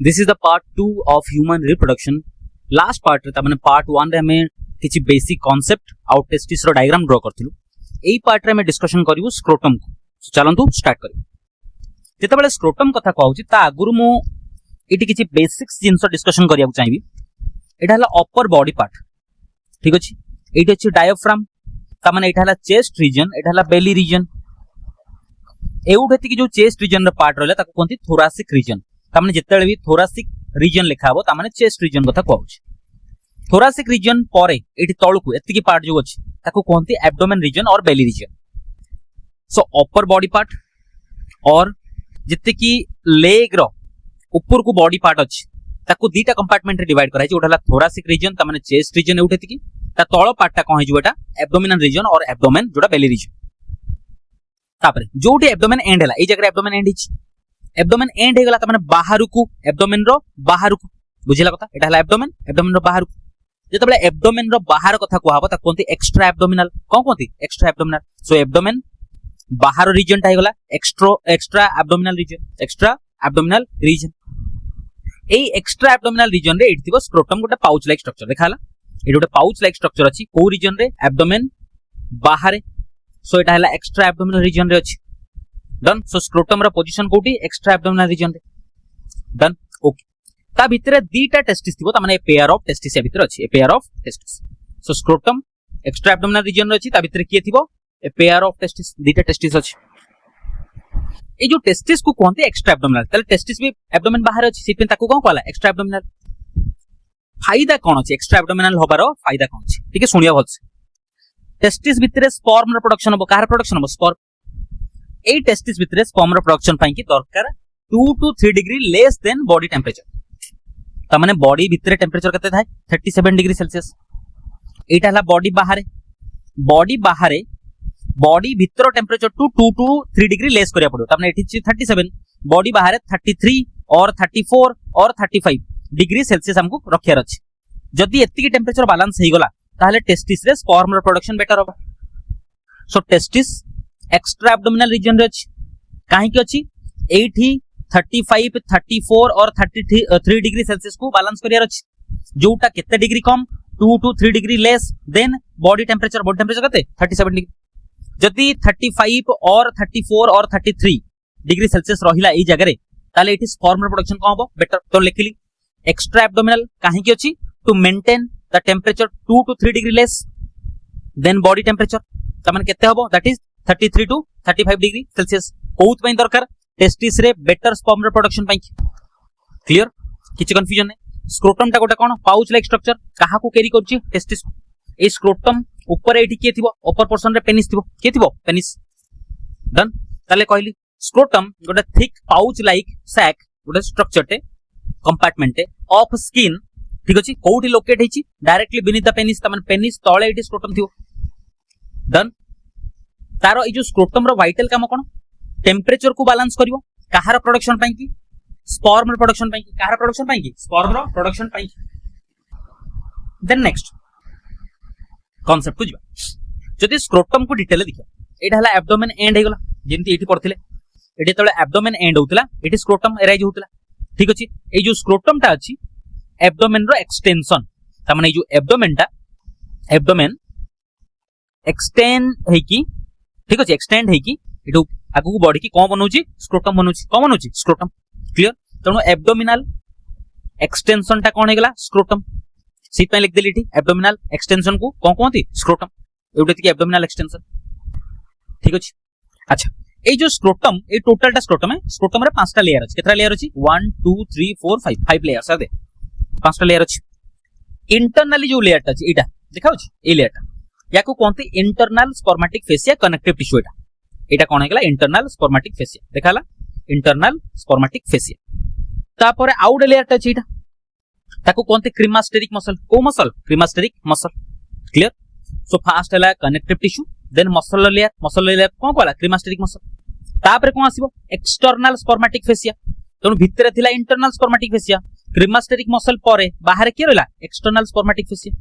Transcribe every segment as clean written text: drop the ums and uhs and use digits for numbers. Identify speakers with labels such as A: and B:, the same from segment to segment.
A: This is the part 2 of human reproduction. Last part रे ताମାନେ part 1 रे हमें किछि बेसिक कांसेप्ट आउट टेस्टिस रो diagram draw करथिलु. एई part रे हमें डिस्कशन करिवु स्क्रोटम को. सो चलंतु स्टार्ट करिवु. जेतेबेले स्क्रोटम कथा कहउछि ता आगुरु मु एटी किछि बेसिक्स जिंस डिस्कशन करिया चाहिबी. एटा हला अपर बॉडी पार्ट. ठीक अछि. एटी अछि डायफ्राम. ताମାନେ एटा हला चेस्ट रीजन, एटा हला बेली रीजन. एउठेति कि जो चेस्ट रीजन रो पार्ट रहला ताको कोनति थोरासिक रीजन. ताମାନେ जेतेबेले भी थोरासिक रीजन लिखा हबो ताମାନେ चेस्ट रीजन कथा कहउछि. थोरासिक रीजन परे एटी तळकु एतिकी पार्ट जो अछि ताको कोनति एब्डोमेन रीजन और बेली रीजन. सो अपर बॉडी पार्ट और जिते कि लेग रो ऊपर को बॉडी पार्ट अछि ताको दीटा कंपार्टमेंट रे डिवाइड कराइ छै. ओठाला थोरासिक रीजन ताମାନେ चेस्ट रीजन एउठेति कि ता तळ पार्ट ता कहै जो एटा एब्डोमिनल रीजन और एब्डोमेन जोटा बेली रीजन. तापरे जोटी एब्डोमेन एंड हला ए जगह एब्डोमेन एंड हिच. एब्डोमेन एंड हे गला त माने बाहर को एब्डोमेन रो बाहर को बुझिला कथा. एटा हला एब्डोमेन एब्डोमेन रो बाहर को जेतबेले एब्डोमेन रो बाहर कथा कहबो त कोनती एक्स्ट्रा एब्डोमिनल कोन कोनती एक्स्ट्रा एब्डोमिनल. सो एब्डोमेन बाहर रीजन ता हे गला extra abdominal region. Extra abdominal region ए एक्स्ट्रा एब्डोमिनल रीजन रे एठी थिबो स्क्रोटम गोटे पाउच लाइक स्ट्रक्चर देखाला. एठी गोटे पाउच लाइक स्ट्रक्चर अछि को रीजन रे एब्डोमेन बाहर. सो एटा हला एक्स्ट्रा एब्डोमिनल रीजन रे अछि. डन. सो स्क्रोटम रो पोजीशन कोठी एक्स्ट्रा एब्डोमिनल रीजन रे. डन. ओके. ता भितरे दीटा टेस्टिस थिबो ता माने पेयर ऑफ टेस्टिस ए भितरे अछि. A pair of testis. So scrotum extra abdominal region रे अछि. ता भितरे किए थिबो ए पेयर ऑफ टेस्टिस. दीटा टेस्टिस अछि. ए जो टेस्टिस को कोनते एक्स्ट्रा एब्डोमिनल तले टेस्टिस भी एब्डोमेन बाहर अछि. सिपिन ताको कोन कहला एक्स्ट्रा एब्डोमिनल. फायदा कोन अछि एक्स्ट्रा एब्डोमिनल होबारो फायदा कोन अछि ठीक है सुनिया भलसे. टेस्टिस भितरे स्पर्म रो प्रोडक्शन हो. कार प्रोडक्शन हो स्पर्म. ए टेस्टिस भितरे स्पर्म रो प्रोडक्शन पई कि दरकार 2 to 3 degree less than body temperature. ता माने बॉडी भितरे टेंपरेचर कते थाए 37 डिग्री सेल्सियस. एटा हला बॉडी बाहर. बॉडी बाहर बॉडी भितर टेंपरेचर 2 to 3 डिग्री लेस करिया पड़ो. ता माने एठी 37 बॉडी बाहर 33 और 34 और 35 डिग्री सेल्सियस हमको रखियार अछि. जदी एतिकी टेंपरेचर बैलेंस हे गला ताले टेस्टिस रे स्पर्म रो प्रोडक्शन बेटर होबा. सो टेस्टिस एक्स्ट्रा एब्डोमिनल रीजन रे अछि. काहे कि अछि एठी 35 34 और 33 डिग्री सेल्सियस को बैलेंस करियार अछि. जोटा केते degree come 2 to 3 degree less than body temperature कते 37 डिग्री. जदी 35 और 34 और 33 डिग्री सेल्सियस रहिला ई जगह रे ताले एठी स्पर्म रो प्रोडक्शन कोन होबो बेटर. तो लिखिली एक्स्ट्रा एब्डोमिनल काहे कि अछि to maintain the temperature 2 to 3 degree less than body temperature. त माने केते होबो that is 33 to 35 degree Celsius. कोउत पई दरकार टेस्टिस रे बेटर स्पर्म रो प्रोडक्शन पई. क्लियर किछ कंफ्यूजन नै. स्क्रोटम ता गोटे कोन पाउच लाइक स्ट्रक्चर काहा को कैरी करछि टेस्टिस को. ए स्क्रोटम ऊपर एठी के थिबो अपर पोर्शन रे पेनिस थिबो के थिबो पेनिस. डन. ताले कहली स्क्रोटम गोटे थिक पाउच लाइक सैक गोटे स्ट्रक्चर टे कंपार्टमेंट टे ऑफ स्किन. ठीक अछि. कोउठी लोकेट हेछि डायरेक्टली बिनीथ द पेनिस. त माने पेनिस तळे एठी स्क्रोटम थिबो. डन. तारो ए जो स्क्रोटम रो वाइटल काम कोन टेंपरेचर को बैलेंस करिवो काहार प्रोडक्शन पई कि स्पर्म रो प्रोडक्शन पई कि काहार प्रोडक्शन पई कि स्पर्म रो प्रोडक्शन पई. देन नेक्स्ट कांसेप्ट को जिबा. जदि स्क्रोटम को डिटेल देखियो एटा हला एब्डोमेन एंड हे गला जेंति एठी पड़थिले. एठी तळे एब्डोमेन एंड होतला एठी स्क्रोटम एराइज होतला. ठीक अछि. ए जो स्क्रोटम ता अछि एब्डोमेन रो एक्सटेंशन. त माने ए जो एब्डोमेन एक्सटेंड हे कि ठीक अछि एक्सटेंड हे कि एठो आगु बॉडी की कोन बनउची स्क्रोटम बनउची. कोन बनउची स्क्रोटम. क्लियर. तनो एब्डोमिनल एक्सटेंशन ता कोन हे गला स्क्रोटम. सीट पे लिख देली एठी एब्डोमिनल एक्सटेंशन को कोन कोनती स्क्रोटम. एउटेति की एब्डोमिनल एक्सटेंशन. ठीक अछि. अच्छा ए जो स्क्रोटम ए टोटल टा स्क्रोटम है. स्क्रोटम रे पांचटा लेयर अछि. केतरा लेयर अछि 1 2 3 4 5 लेयर्स आदे पांचटा लेयर अछि. इंटरनली जो लेयर टा अछि एटा देखाउ अछि ए लेयर टा याको कोनती internal spermatic fascia connective tissue. एटा कोन हेगला इंटरनल स्पर्मेटिक फेसिया देखाला इंटरनल स्पर्मेटिक फेसिया. तापर आउट लेयर टा अछि एटा ताको कोनते क्रीमास्टेरिक मसल. को muscle cremasteric muscle. Clear. So first हला connective tissue then muscle layer कोन कहला क्रीमास्टेरिक मसल. तापर कोन आसीबो एक्सटर्नल स्पर्मेटिक फेसिया. तनो भितरे थिला internal spermatic fascia. Cremasteric muscle परे बाहर के रहला एक्सटर्नल स्पर्मेटिक फेसिया.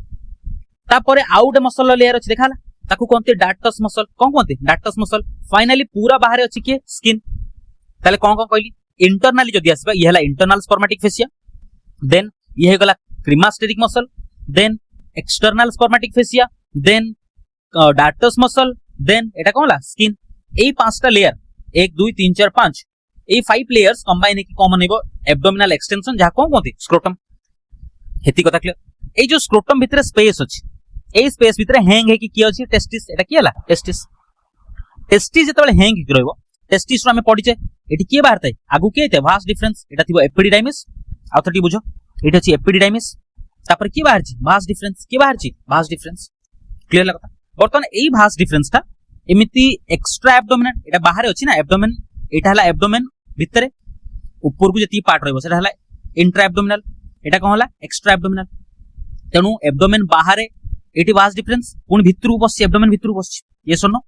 A: तापर आउट मसल लेयर अछि देखाला ताको कोनते डार्टस मसल. कोन कोनते डार्टस मसल. फाइनली पूरा बाहर अछि के स्किन. ताले कोन कहली इंटरनली जदि आसीबा ये हला इंटरनल स्पर्मेटिक फेसिया, देन ये गला cremasteric muscle, then external spermatic fascia, then dartos muscle, then एटा कोन हला स्किन। एई पांचटा लेयर 1 2 3 4 5 एई 5 लेयर्स कंबाइन हेकी कोन बनेबो एब्डोमिनल एक्सटेंशन, जहा कोन कोंती स्क्रोटम। हेती कथा क्लियर। एई जो स्क्रोटम भितरे स्पेस अछि, एई स्पेस भितरे हैंग हेकी की अछि टेस्टिस, एटा की हला टेस्टिस। टेस्टिस जेतबेले हैंग हेकी रहइबो, टेस्टिस रो हमें पढिचे एटी के बाहरते आगु के ते वास्ट डिफरेंस, एटा थिबो एपिडिडाइमिस। आ थटी बुझो एटा अछि एपिडिडाइमिस, तापर की बाहरची वास्ट डिफरेंस, के बाहरची वास्ट डिफरेंस। क्लियर ला कथा। बर्तमान एई वास्ट डिफरेंस ता एमिति एक्स्ट्रा एब्डोमिनल एटा बाहर अछि ना, एब्डोमेन एटा हला एब्डोमेन भितरे ऊपर को जति पार्ट रहइबो सेटा हला इंट्रा एब्डोमिनल, एटा कोन हला एक्स्ट्रा एब्डोमिनल। तेनु एब्डोमेन बाहर एटी वास्ट डिफरेंस, पुन भितरु बसछि एब्डोमेन भितरु बसछि, ये सुनो।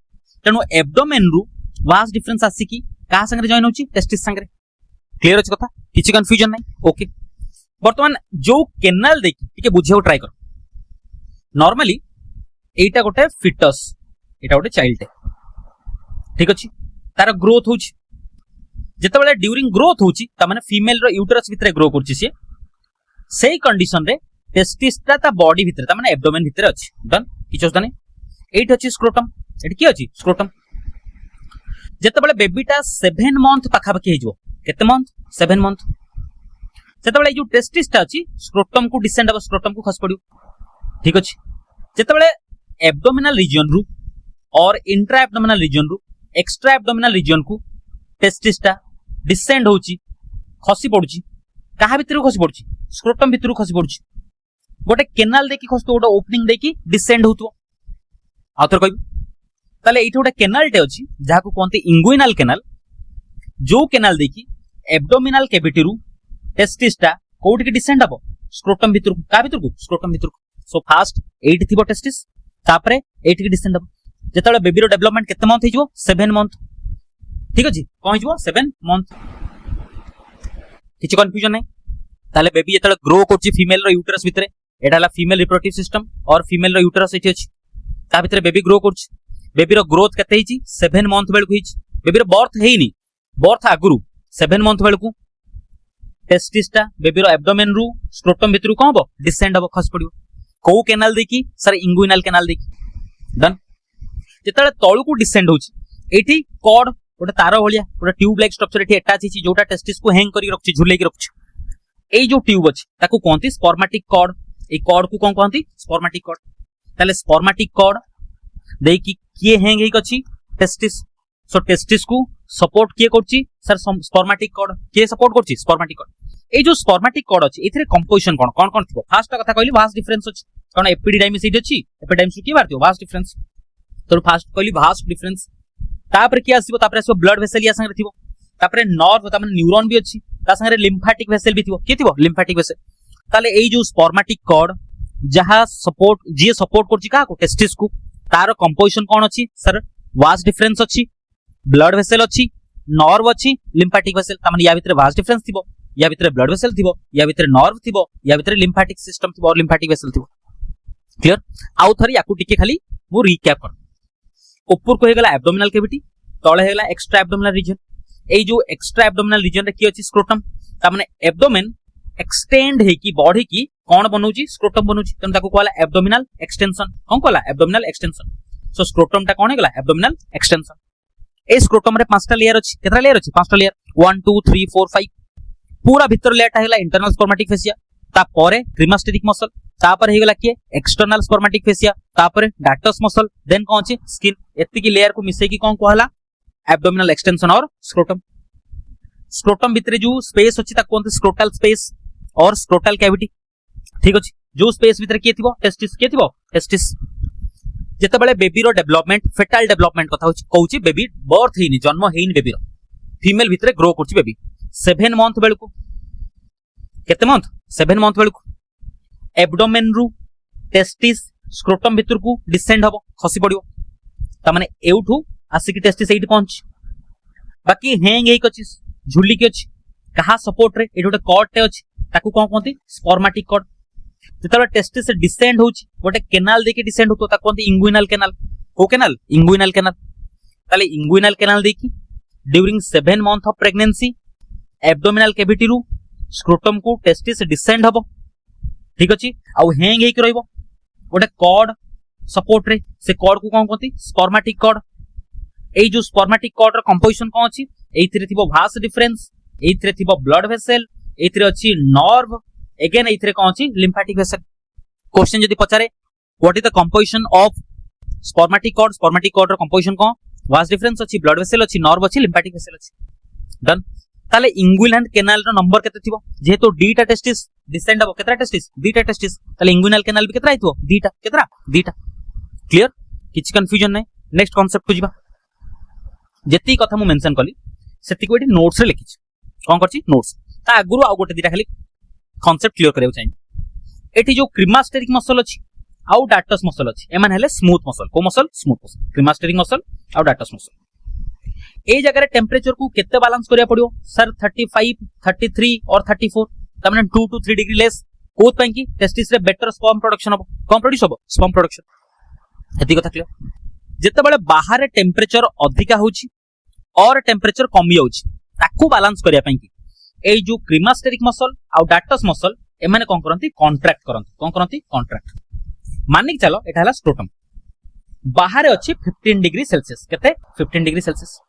A: तेनु एब्डोमेन रु वास्ट डिफरेंस आसी की का संगे जॉइन होछि टेस्टिस संगे। क्लियर अछि कथा, किछि कंफ्यूजन नै। ओके, बर्तमान जो केनाल देखि टिके बुझियो ट्राई करो। नॉर्मली एटा गोटे फिटस, एटा गोटे चाइल्ड, ठीक अछि। तार ग्रोथ होछि, जेतेबेले ड्यूरिंग ग्रोथ होछि त माने फीमेल रो यूटरस भितरे ग्रो करछि से, सेही कंडीशन रे टेस्टिस ता बॉडी भितरे त माने एब्डोमेन भितरे अछि। डन, किछ होता नै। एट अछि स्क्रोटम, एट की अछि स्क्रोटम। जेतेबेले बेबीटा 7 मंथ पाखा पाखी हेजो, केते मंथ 7 मंथ, जेतेबेले जो टेस्टिस ता अछि स्क्रोटम को डिसेंड अब स्क्रोटम को खस पडियो, ठीक अछि। जेतेबेले एब्डोमिनल रीजन रु और इंट्रा एब्डोमिनल रीजन रु एक्स्ट्रा एब्डोमिनल रीजन को टेस्टिस ता डिसेंड होची, खसी पडुची, काहा भितरु खसी पडुची स्क्रोटम भितरु खसी पडुची। गोटे केनाल देखि खसतो, गोटे ओपनिंग देखि डिसेंड होतो। आउथर कहबी ताले एठी गोटे केनाल टे अछि जाहा को कोनते इंगुइनल केनाल, जो केनाल देखि एब्डोमिनल कैविटी रु टेस्टिस ता कोठी के डिसेंड हबो स्क्रोटम भितरु, का भितरु स्क्रोटम भितरु। सो फास्ट एठी थिबो टेस्टिस, तापरे एठी के डिसेंड हबो। जेतेबेले बेबी रो डेवलपमेंट केते मंथ हिजो 7 मंथ, ठीक अछि। कोन हिजो 7 मंथ, किछ कंफ्यूजन नै। ताले बेबी जेतेबेले ग्रो करछि फीमेल रो यूटरस भितरे, एटा हला फीमेल रिप्रोडक्टिव सिस्टम और फीमेल रो यूटरस एठी अछि, ता भितरे बेबी ग्रो करछि। बेबी रो ग्रोथ केते हिची 7 मंथ बेल को हिची। बेबी रो बर्थ हेइनी, बर्थ आगुरु 7 मंथ बेल को टेस्टिस ता बेबी रो एब्डोमेन रु स्क्रोटम भितरु कोन हबो डिसेंड हबो, खस पडियो। को केनाल देखि सर इंगुइनल केनाल देखि। डन। जेतेबेले तळु को डिसेंड होछि, एठी कॉर्ड गोटे तार भलिया गोटे ट्यूब लाइक स्ट्रक्चर एठी अटैच हिची, जोटा टेस्टिस को हैंग करी रखछि, झुलेई के रखछि। एई जो ट्यूब अछि ताको कोनती स्पर्मेटिक कॉर्ड, ए कॉर्ड को कोन कोनती स्पर्मेटिक कॉर्ड। ताले स्पर्मेटिक कॉर्ड देई कि किए हैंग हेक अछि टेस्टिस। सो टेस्टिस को सपोर्ट किए करछि सर स्पर्मेटिक कॉर्ड, किए सपोर्ट करछि स्पर्मेटिक कॉर्ड। ए जो स्पर्मेटिक कॉर्ड अछि एथिरे कंपोजिशन कोन कोन कोन थिबो। फास्ट कथा कहली वास्ट डिफरेंस अछि, कारण एपिडिडाइमिस एठी अछि, एपिडाइमिस की बारतियो वास्ट डिफरेंस। तो फास्ट कहली वास्ट डिफरेंस, तापर की आसीबो, तापर आसीबो ब्लड वेसल या संगे थिबो, तापर नर्व ता माने न्यूरॉन भी अछि, ता संगे लिम्फेटिक वेसल भी थिबो, की थिबो लिम्फेटिक वेसल। ताले एई जो स्पर्मेटिक कॉर्ड जहा सपोर्ट जे सपोर्ट करछि का को टेस्टिस को, तार कंपोजिशन कोन अछि सर वास्ट डिफरेंस अछि, ब्लड वेसल अछि, नर्व अछि, लिम्फेटिक वेसल। ता माने या भितरे वास्ट डिफरेंस थिबो, या भितरे ब्लड वेसल थिबो, या भितरे नर्व थिबो, या भितरे लिम्फेटिक सिस्टम थिबो और लिम्फेटिक वेसल थिबो। क्लियर। आउ थरी याकू टिके खाली मु रिकैप कर। ऊपर को हेगला एब्डोमिनल कैविटी, तळे हेगला एक्स्ट्रा एब्डोमिनल रीजन। एई जो एक्स्ट्रा एब्डोमिनल रीजन रे की अछि स्क्रोटम, ता माने एब्डोमेन एक्सटेंड हे की बढ़ी की कोन बनउची स्क्रोटम बनउची, तन ताको कहला एब्डोमिनल एक्सटेंशन। कोन कहला एब्डोमिनल एक्सटेंशन। सो स्क्रोटम ता कोन हेगला एब्डोमिनल एक्सटेंशन। ए स्क्रोटम रे पांचटा लेयर अछि, केतरा लेयर अछि पांचटा लेयर 1 2 3 4 5। पूरा भीतर लेयर ता हेगला इंटरनल स्पर्मेटिक फेसिया, ता परे क्रीमास्टेरिक मसल, तापर हेगला की एक्सटर्नल स्पर्मेटिक फेसिया, तापर डार्टस मसल, देन कोन अछि स्किन। एति की लेयर को मिसे की कोन कहला एब्डोमिनल एक्सटेंशन और स्क्रोटम। स्क्रोटम भितरे जो स्पेस अछि ता कोन स्क्रोटल स्पेस और स्क्रोटल कैविटी, ठीक अछि। जो स्पेस भितर के थिबो टेस्टिस, के थिबो टेस्टिस। जेतेबेले बेबी रो डेवलपमेंट फेटाल डेवलपमेंट कथा होछि, कहूछि बेबी बर्थ हेइनी, जन्म हेइनी बेबी रो, फीमेल भितरे ग्रो करछि बेबी 7 मंथ बेल को, केते मंथ 7 मंथ बेल को एब्डोमेन रु टेस्टिस स्क्रोटम भितर को डिसेंड हबो, खसी पडियो। ता माने एउठू आसी की टेस्टिस एठी पहुंच, बाकी हैंग हेक अछि, झुली के अछि, कहा सपोर्ट रे एठी गोटे कॉर्ड टे अछि, ताकू कोन कोनती स्पर्मेटिक कॉर्ड। जेतबे टेस्टिस से डिसेंड होछि गोटे केनाल देके डिसेंड होतो, ताकू कोनती इंगुइनल केनाल। को केनाल इंगुइनल केनाल। ताले इंगुइनल केनाल देकी during 7 month of pregnancy abdominal cavity रु स्क्रोटम को टेस्टिस डिसेंड हबो ठीक अछि आ हैंग हेक रहइबो गोटे कॉर्ड सपोर्ट रे से कॉर्ड को कोन कहती स्पर्मेटिक कॉर्ड एई जो स्पर्मेटिक कॉर्ड रो कंपोजिशन कोन अछि एइथिरे थिबो भास डिफरेंस एइथिरे थिबो ब्लड वेसल एइथिरे अछि नर्व अगेन एइथिरे कोन अछि लिम्फेटिक वेसल क्वेश्चन जदी पचारे what is the composition of spermatic cord रो कंपोजिशन कोन भास डिफरेंस अछि ब्लड वेसल अछि नर्व अछि लिम्फेटिक वेसल अछि डन ताले इंगुइनल कैनाल रो नंबर केते थिबो जेहेतु डीटा टेस्टिस डिसेंड हबो केतरा टेस्टिस डीटा टेस्टिस ताले इंगुइनल कैनाल भी केतरा आइतो डीटा केतरा डीटा क्लियर किछ कंफ्यूजन नै नेक्स्ट कांसेप्ट को जिबा जेती कथा मु मेंशन कली सेती को एटी नोट्स रे लिखिछ कोन करछि नोट्स ता आगुरु आ गोटे दिटा खाली कांसेप्ट क्लियर करियो चाहिए एटी जो क्रीमास्टेरिक मसल अछि आउ डाटस मसल अछि एमान हेले स्मूथ मसल को muscle smooth muscle cremasteric muscle आउ डाटस मसल ए जगह रे टेंपरेचर को केते बैलेंस करिया पड़ियो सर 35 33 और 34 तमने 2 to 3 डिग्री लेस कोत पई की टेस्टिस रे बेटर स्पर्म प्रोडक्शन हबो कम प्रोड्यूस हबो स्पर्म प्रोडक्शन एती कथा क्लियर जेते बेले बाहर टेंपरेचर अधिका होची और टेंपरेचर कमी होची ताकू बैलेंस करिया पई की ए जो क्रीमास्टेरिक मसल आउ डाटस मसल ए माने कोन करंती कॉन्ट्रैक्ट मानिक चलो एटा हला स्क्रोटम बाहर अछि 15 डिग्री सेल्सियस केते 15 डिग्री सेल्सियस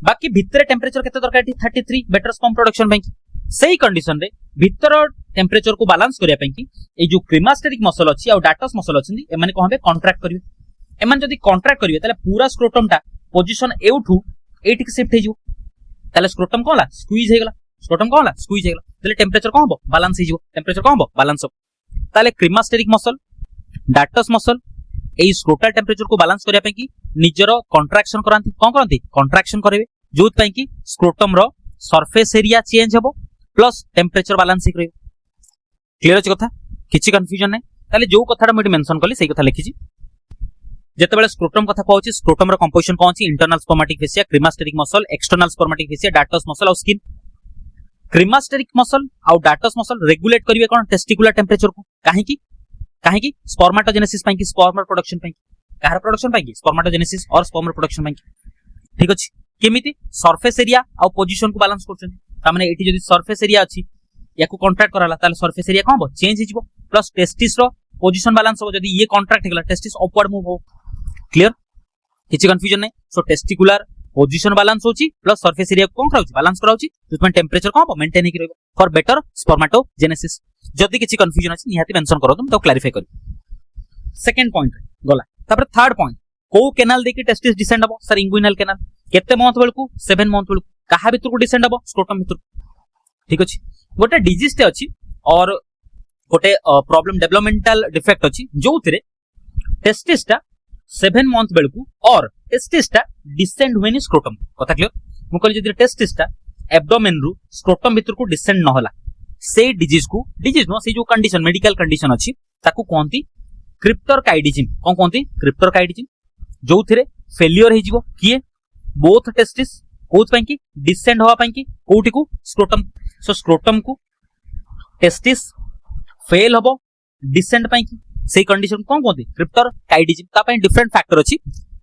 A: बाकी भितरे टेंपरेचर केते दरकार 33 बेटर स्पर्म प्रोडक्शन पई की सही कंडीशन रे भीतर टेंपरेचर को बैलेंस करिया पई की ए जो क्रीमास्टेरिक मसल अछि आउ डाटस मसल अछि ए माने कोन कॉन्ट्रैक्ट करिवे एमान जदी कॉन्ट्रैक्ट करिवे ताले पूरा स्क्रोटम टा पोजीशन एउठू एटिक शिफ्ट हेजो ताले स्क्रोटम कोला स्क्वीज हेगला ताले टेंपरेचर कोन हबो बैलेंस हेजो टेंपरेचर कोन हबो बैलेंस हबो ताले क्रीमास्टेरिक मसल डाटस मसल एई स्क्रोटल टेंपरेचर को बैलेंस करिया पई की निजर कॉन्ट्रैक्शन करांती कोन करांती कॉन्ट्रैक्शन करेबे जोत पई की स्क्रोटम रो सरफेस एरिया चेंज हबो प्लस टेंपरेचर बैलेंस हे करियो क्लियर अछि कथा किछि कंफ्यूजन नै ताले जो कथाटा मि मेंशन कली सेही कथा लिखिछि जेते बेले स्क्रोटम कथा कहउछि स्क्रोटम रो कंपोजिशन कोन अछि internal spermatic fascia cremasteric muscle external spermatic fascia dartos muscle और स्किन क्रीमास्टेरिक मसल आउ डाटस मसल रेगुलेट करिवे कोन टेस्टिकुलर टेंपरेचर को काहे की स्पर्मेटोजेनेसिस पई की स्पर्म प्रोडक्शन पई कार प्रोडक्शन पई की स्पर्मेटोजेनेसिस और स्पर्म प्रोडक्शन पई ठीक अछि केमिति सरफेस एरिया आउ पोजीशन को बैलेंस करछन ता माने एठी जदी सरफेस एरिया अछि याकू कॉन्ट्रैक्ट कराला ताले सरफेस एरिया कोन हो चेंज हिजबो प्लस टेस्टिस रो पोजीशन बैलेंस हो जदी ये कॉन्ट्रैक्ट हेगला टेस्टिस अपवर्ड मूव हो क्लियर किछि कंफ्यूजन नै सो टेस्टिकुलर पोजीशन बैलेंस होची प्लस सरफेस एरिया कोन कराउची बैलेंस कराउची जतमे टेंपरेचर कोन हो मेंटेन हेकि रहबो फॉर बेटर स्पर्मेटोजेनेसिस जदी किछि कंफ्यूजन अछि निहाती मेंशन करो तुम तो क्लैरिफाई करी सेकंड पॉइंट गला तापर थर्ड पॉइंट को कैनाल देखि टेस्टिस डिसेंड हबो सर इंगुइनल कैनाल केते मंथ बेलकू 7 मंथ बेलकू काहा भितर को डिसेंड हबो स्क्रोटम भितर ठीक अछि गोटे डिजीज ते अछि और गोटे प्रॉब्लम डेवलपमेंटल डिफेक्ट अछि जोथिरे टेस्टिस टा 7 मंथ बेलकू और टेस्टिस टा डिसेंड हुएनी स्क्रोटम कथा क्लियर मु कहली जदी टेस्टिस टा एब्डोमेन रु स्क्रोटम भितर को डिसेंड न होला से डिजीज नो से जो कंडीशन मेडिकल कंडीशन अछि ताकू कोंती क्रिप्टोरकाइडिज्म कोन कोंती क्रिप्टोरकाइडिज्म जोथिरे फेलियर हे जिवो किए बोथ टेस्टिस कोथ पई की डिसेंड होवा पई की कोठी को स्क्रोटम सो स्क्रोटम को टेस्टिस फेल हबो डिसेंड पई की सेही कंडीशन कोन कोंती क्रिप्टोरकाइडिज्म ता पई डिफरेंट फैक्टर अछि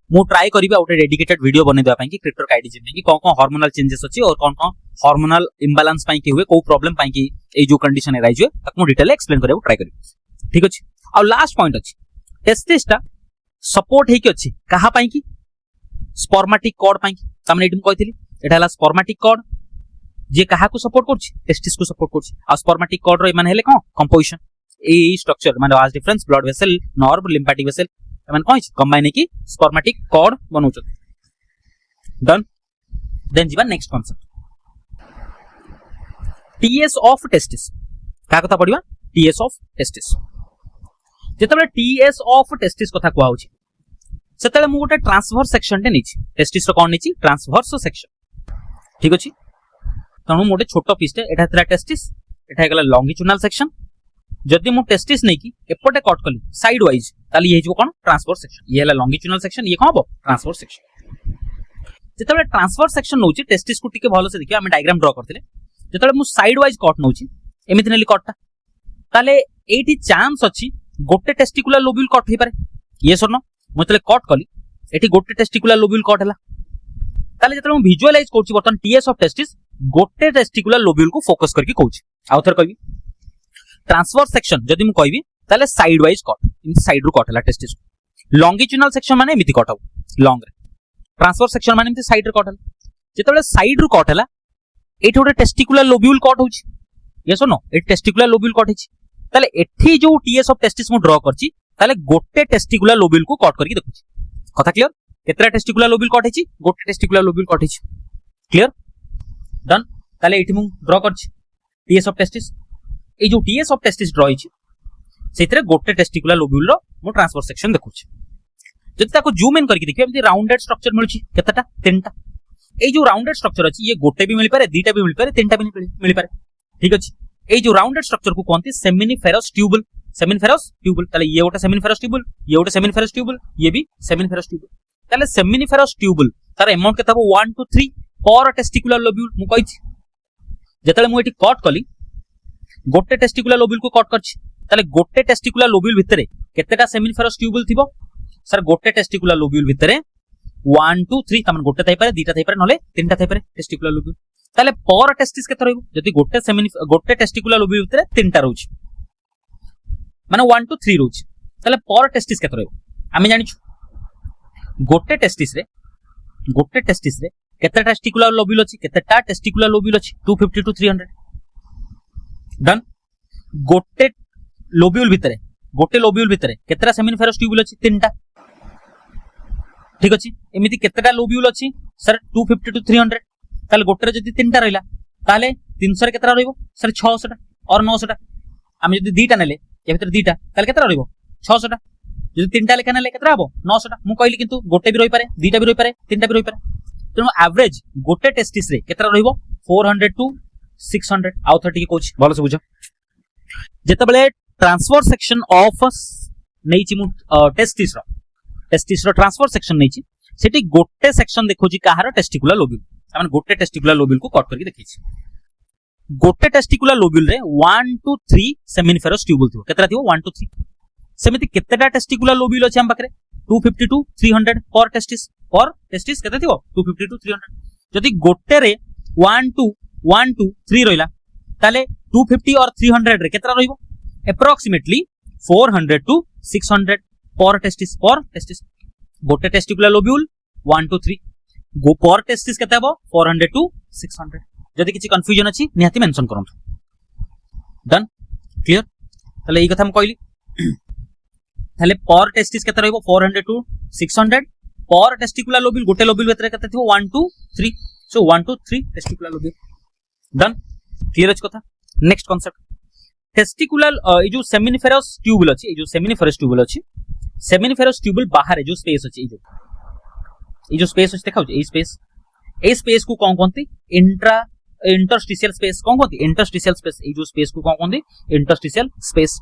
A: मु ट्राई करबी आउट डेडिकेटेड वीडियो बने देबा पई की क्रिप्टोरकाइडिज्म में की कोन हार्मोनल चेंजेस अछि और कोन हार्मोनल इंबैलेंस पई की हुए को प्रॉब्लम पई की ए जो कंडीशन एराइज हुए ताकू डिटेल एक्सप्लेन करबो ट्राई करबी ठीक अछि आ लास्ट पॉइंट अछि टेस्टिस ता सपोर्ट हे की अछि कहा पई की स्पर्मेटिक कॉर्ड पई सामने एडम कहितली एटा हला स्पर्मेटिक कॉर्ड जे कहा को सपोर्ट करछि टेस्टिस को सपोर्ट करछि आ स्पर्मेटिक कॉर्ड रो माने हेले कोन कंपोजिशन ए स्ट्रक्चर माने vas deferens blood vessel nerve lymphatic vessel एमन कोन कंबाइन की स्पर्मेटिक कॉर्ड बनौछ डन देन जीवा next concept TS of testis का कथा पडिबा टीएस ऑफ टेस्टिस जेतबे टीएस ऑफ टेस्टिस कथा कोआ होछि सेतले मु गोटे ट्रांसवर्स सेक्शन टे निछि टेस्टिस रो कोन निछि ट्रांसवर्स सेक्शन ठीक अछि तणु मोटे छोटो पीस टे एटा तरा टेस्टिस एटा हेगला लॉन्गिट्यूडनल सेक्शन जदि मु टेस्टिस नै की एपटे कट कली साइड वाइज ताली हे जो कोन ट्रांसवर्स सेक्शन ये हला लॉन्गिट्यूडनल सेक्शन ये कोन हबो ट्रांसवर्स सेक्शन जेतबे ट्रांसवर्स सेक्शन नउछि टेस्टिस को टिके भलो से देखियो हम डायग्राम ड्रा करथिले जेतबे मु साइड वाइज कट नउछि एमिति नेली कटटा ताले एठी चांस अछि गोटे टेस्टिकुलर लोब्यूल कट हे पारे यस और नो मु तले कट कली एठी गोटे टेस्टिकुलर लोब्यूल कट हला ताले जेतबे मु विजुअलाइज करछि बर्तन टीएस ऑफ टेस्टिस गोटे टेस्टिकुलर लोब्यूल को फोकस करके कहूची आउ थर कहबी ट्रांसवर्स सेक्शन जदि मु कहबी ताले side wise cut in side रु कट हला टेस्टिस लॉन्गिट्यूडिनल सेक्शन माने एमिति कट हो लॉन्ग रे ट्रांसवर्स सेक्शन माने एमिति साइड रे कट हला जेतेबेले साइड रु कट हला एठी गोटे टेस्टिकुलर लोब्यूल कट होची यस नो ए टेस्टिकुलर लोब्यूल कट हिची ताले एठी जो टीएस ऑफ टेस्टिस मु ड्रॉ करची ताले गोटे टेस्टिकुलर लोब्यूल को कट करके देखुची कथा क्लियर केतरा टेस्टिकुलर लोब्यूल कट हिची गोटे टेस्टिकुलर लोब्यूल कट हिची क्लियर डन ताले एठी मु ड्रॉ करची टीएस ऑफ टेस्टिस ए जो टीएस ऑफ टेस्टिस ड्रॉ हिची सेतरे गोटे टेस्टिकुलर लोब्यूल रो मु ट्रांसवर्स सेक्शन देखुची जति ताको जूम इन करके देखियो एमती राउंडेड स्ट्रक्चर मिलुची केतटा तीनटा ए जो राउंडेड स्ट्रक्चर अछि ये गोटे भी मिल पारे दीटा भी मिल पारे तीनटा भी मिल पारे ठीक अछि ए जो राउंडेड स्ट्रक्चर को कोनती सेमिनिफेरस ट्यूबल ताले ये गोटे सेमिनिफेरस ट्यूबल ये गोटे सेमिनिफेरस ट्यूबल ये भी सेमिनिफेरस ट्यूबल ताले सेमिनिफेरस ट्यूबल तार अमाउंट केता हो 1 to 3 पर टेस्टिकुलर लोब्यूल मु कहि जेतले मु एटी कट कली गोटे टेस्टिकुलर लोब्यूल को कट करछि ताले गोटे टेस्टिकुलर लोब्यूल भितरे केतेटा सेमिनिफेरस ट्यूबल थिबो सर गोटे टेस्टिकुलर लोब्यूल भितरे 1 to 3 तमन गोटे थाई पारे दीटा थाई पारे नले तीनटा थाई पारे टेस्टिकुलर लोब्यूल ताले पर टेस्टिस केते रहइबो जदि गोटे टेस्टिकुलर लोब्यूल भितरे तीनटा रहउछि माने 1 to 3 रहउछि ताले पर टेस्टिस केते रहइबो आमे जानिछु गोटे टेस्टिस रे केते टेस्टिकुलर लोब्यूल अछि केतेटा टेस्टिकुलर लोब्यूल अछि 250 to 300 डन गोटे लोब्यूल भितरे केतेटा सेमिनिफेरस ट्यूबुल अछि तीनटा ठीक अछि एमिति केतेटा लोब्यूल अछि सर 250 to 300 ताले गोटे रे जदि तीनटा रहइला ताले 300 रे केतेटा रहइबो सर 600 टा और 900 टा आमे जदि दीटा नेले ए भितर दीटा ताले केतेटा रहइबो 600 टा जदि तीनटा लेखा नेले केतेटा हबो 900 टा मु कहली किंतु गोटे भी रहि पारे दीटा भी रहि पारे तीनटा भी रहि पारे तेनु एवरेज गोटे टेस्टिस रे केतेटा रहइबो 400 to 600 आउ 30 के कोच भलो से बुझ जेतेबेले ट्रांसवर्स सेक्शन ऑफ नैची मु टेस्टिस रो ट्रांसवर्स सेक्शन नैची सेठी गोटे सेक्शन देखोची काहार टेस्टिकुलर लोब्यूल ताମାନେ गोटे टेस्टिकुलर लोब्यूल को कट करके देखैछि गोटे टेस्टिकुलर लोब्यूल रे 1 to 3 सेमिनिफेरस ट्यूबुल थिबो केतरा थिबो 1 to 3 सेमिति केतेटा टेस्टिकुलर लोब्यूल अछि हम पाखरे 250 to 300 पर टेस्टिस केते थिबो 250 to 300 जदि गोटे रे 1 to 3 रहिला ताले 250 और 300 रे केतरा रहिबो अप्रोक्सीमेटली 400 to 600 पर टेस्टिस गोटे टेस्टिकुलर लोब्यूल 1 to 3 गो पर टेस्टिस केते हबो 400 to 600 जदि किछि कंफ्यूजन अछि निहाती मेंशन करंतु डन क्लियर ताले ई कथा हम कहली ताले पर टेस्टिस केते रहइबो 400 to 600 पर टेस्टिकुलर लोब्यूल गोटे लोब्यूल भीतर केते थिबो 1 to 3 so 1 to 3 testicular lobule done clear अछि कथा नेक्स्ट कांसेप्ट टेस्टिकुलर ए जो सेमिनिफेरस ट्यूबुल अछि ए जो सेमिनिफेरस ट्यूबुल बाहर जो स्पेस अछि ए जो स्पेस अछि देखाउ ए स्पेस को कोन कोनती इंटरस्टिशियल स्पेस कोन कोनती इंटरस्टिशियल स्पेस ए जो स्पेस को कोन कोनती इंटरस्टिशियल स्पेस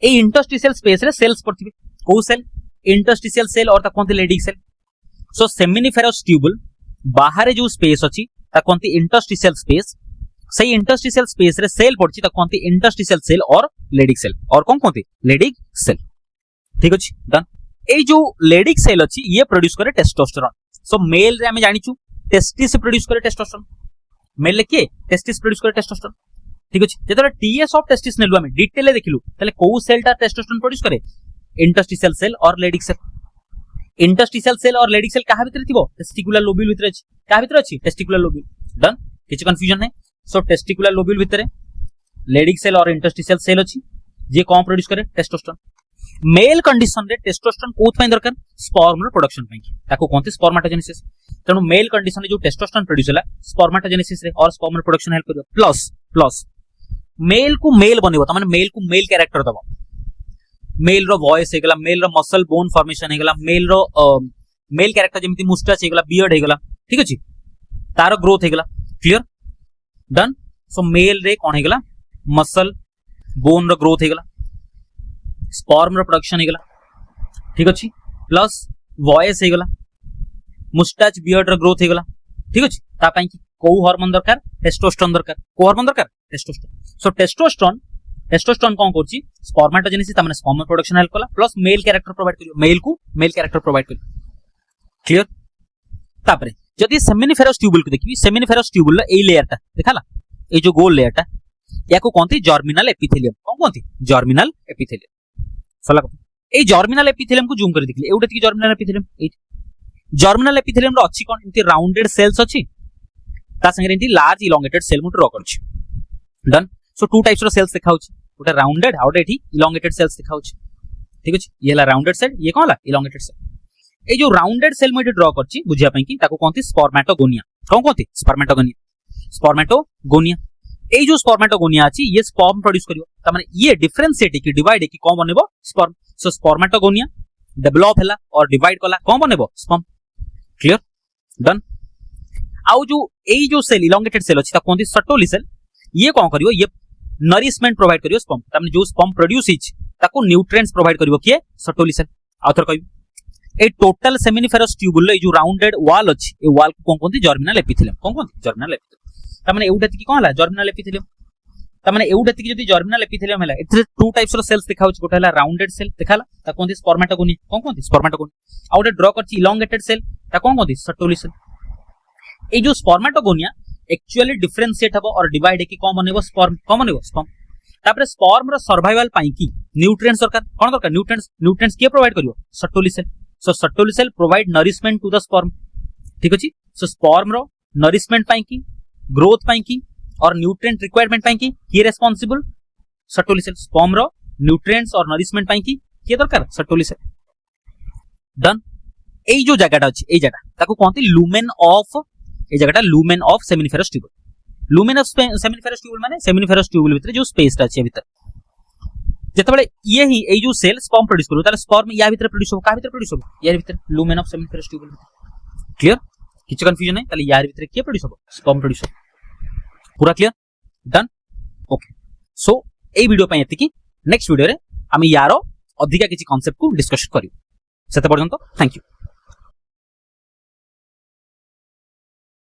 A: ए इंटरस्टिशियल स्पेस रे सेल्स पड़थिबे को सेल इंटरस्टिशियल सेल और ता कोनती लेडिक सेल सो सेमिनिफेरस ट्यूबुल बाहर जो स्पेस अछि ता कोनती इंटरस्टिशियल स्पेस सही इंटरस्टिशियल स्पेस रे सेल पड़छि ता कोनती इंटरस्टिशियल सेल और लेडिक सेल और कोन कोनती लेडिक सेल ठीक अछि डन ए जो लेडिक सेल अछि ये प्रोड्यूस करे टेस्टोस्टेरोन सो मेल रे हमें जानिछु टेस्टिस प्रोड्यूस करे टेस्टोस्टेरोन मेल ले के टेस्टिस प्रोड्यूस करे टेस्टोस्टेरोन ठीक अछि जेतले टीएस ऑफ टेस्टिस नेलु हमें डिटेल ले देखिलु तले को सेल ता टेस्टोस्टेरोन प्रोड्यूस करे इंटरस्टिशियल सेल और लेडिक सेल कहा भीतर थिबो टेस्टिकुलर लोब्यूल भीतर अछि कहा भीतर अछि टेस्टिकुलर लोब्यूल डन किछ कंफ्यूजन नै सो टेस्टिकुलर लोब्यूल भीतर लेडिक सेल और इंटरस्टिशियल सेल अछि जे कोन प्रोड्यूस करे टेस्टोस्टेरोन मेल कंडीशन रे टेस्टोस्टेरोन कोथ पय दरकार स्पर्म रो प्रोडक्शन पय ताको कोनते स्पर्मेटोजेनेसिस तनु मेल कंडीशन रे जो टेस्टोस्टेरोन प्रोड्यूस होला स्पर्मेटोजेनेसिस रे और स्पर्म रो प्रोडक्शन हेल्प करियो प्लस मेल को मेल बनेबो त माने मेल को मेल कैरेक्टर दबो मेल रो वॉइस हेगला मेल रो मसल बोन फॉर्मेशन हेगला मेल रो मेल कैरेक्टर जेमिति मुस्टाच हेगला बियर्ड हेगला ठीक अछि तारो ग्रोथ हेगला क्लियर डन सो मेल रे कोन हेगला मसल बोन रो ग्रोथ हेगला स्पर्म रो प्रोडक्शन हेगला ठीक अछि प्लस वॉइस हेगला मुस्टाच बियर्ड रो ग्रोथ हेगला ठीक अछि ता पई कि को हार्मोन दरकार टेस्टोस्टेरोन दरकार को हार्मोन दरकार टेस्टोस्टेरोन सो टेस्टोस्टेरोन कोन करछि स्पर्मेटोजेनेसिस त माने स्पर्म प्रोडक्शन हेल्प कला प्लस मेल कैरेक्टर प्रोवाइड करियो मेल को मेल कैरेक्टर प्रोवाइड करियो क्लियर तापरे जदि सेमिनिफेरस ट्यूबुल को देखिबी सेमिनिफेरस ट्यूबुल ए लेयरटा देखाला ए जो गोल लेयरटा याको कोनती जर्मिनल एपिथेलियम कोन कोनती जर्मिनल एपिथेलियम सला ए जर्मिनल एपिथेलियम को जूम कर देखली एउटा की जर्मिनल एपिथेलियम ए जर्मिनल एपिथेलियम रो अछि कोन इनती राउंडेड सेल्स अछि ता संगे इनती लार्ज इलोंगेटेड सेल मुट ड्रा करछि डन सो टू टाइप्स रो सेल्स देखाउछि गोटे राउंडेड आउट एठी इलोंगेटेड सेल्स देखाउछि ठीक अछि ये हला राउंडेड सेल ये कोन हला इलोंगेटेड सेल ए जो राउंडेड सेल मुझे ड्रा करछि बुझिया पई कि ताको कोनती स्पर्मेटोगोनिया कोन कोनती स्पर्मेटोगोनिया ए जो स्पर्मेटोगोनिया अछि ये स्पर्म प्रोड्यूस करियो त माने ये डिफरेंशिएट की डिवाइड की कोन बनेबो स्पर्म सो स्पर्मेटोगोनिया डेवलप हला और डिवाइड कला कोन बनेबो स्पर्म क्लियर डन आउ जो ए जो सेल इलोंगेटेड सेल अछि ता कोनती सर्टोली सेल ये कोन करियो ये नरिशमेंट प्रोवाइड करियो स्पर्म त माने जो स्पर्म प्रोड्यूस हिच ताको न्यूट्रिएंट्स प्रोवाइड करियो किए सर्टोली सेल आउथर कहि ए टोटल सेमिनिफेरस ट्यूबुल ए जो राउंडेड वॉल अछि ए वॉल को कोन कोनती जर्मिनल एपिथेलियम कोन कोनती जर्मिनल एपिथेलियम त माने एउटा की कोन हला जर्मिनल एपिथेलियम त माने एउटा की जदी जर्मिनल एपिथेलियम हला एथरे टू टाइप्स रो सेल्स देखाउछ गोटा हला राउंडेड सेल देखाला ता कोनती स्पर्मेटोगोनिया कोन कोनती स्पर्मेटोगोनिया आउटे ड्रा करछि इलोंगेटेड सेल ता कोन कोनती सर्टोली सेल ए जो स्पर्मेटोगोनिया एक्चुअली डिफरेंशिएट हबो और डिवाइड की कोन बनेबो स्पर्म कोन बनेबो स्पर्म तापर स्पर्म रो सर्वाइवल पाई की न्यूट्रिएंट्स सरकार कोन दरकार न्यूट्रिएंट्स के प्रोवाइड करियो Sertoli cell so Sertoli cell provide nourishment to the sperm ठीक अछि सो स्पर्म रो नरिशमेंट पाई की ग्रोथ पाई की और न्यूट्रिएंट रिक्वायरमेंट पाई की रेस्पोंसिबल सर्टोली सेल स्पर्म रो न्यूट्रिएंट्स और नरिशमेंट पाई की दरकार सर्टोली सेल डन एई जो जगहटा अछि एई जगह ताको कोनती लुमेन ऑफ एई जगहटा lumen of seminiferous tubule lumen of seminiferous tubule माने सेमिनिफेरस ट्यूबुल भीतर जो स्पेसटा अछि भीतर जेतबेले ये ही ए जो सेल स्पर्म प्रोड्यूस करू ताले स्पर्म या भीतर प्रोड्यूस हो का भीतर प्रोड्यूस हो यार भीतर lumen of seminiferous tubule clear किछ कंफ्यूजन है ताले यार भीतर के प्रोड्यूस हो स्पर्म प्रोड्यूस हो पूरा क्लियर डन ओके सो ए वीडियो पय एति की नेक्स्ट वीडियो रे हम यारो अधिका किछि कांसेप्ट को डिस्कस करियो सेते पर्यंत थैंक यू।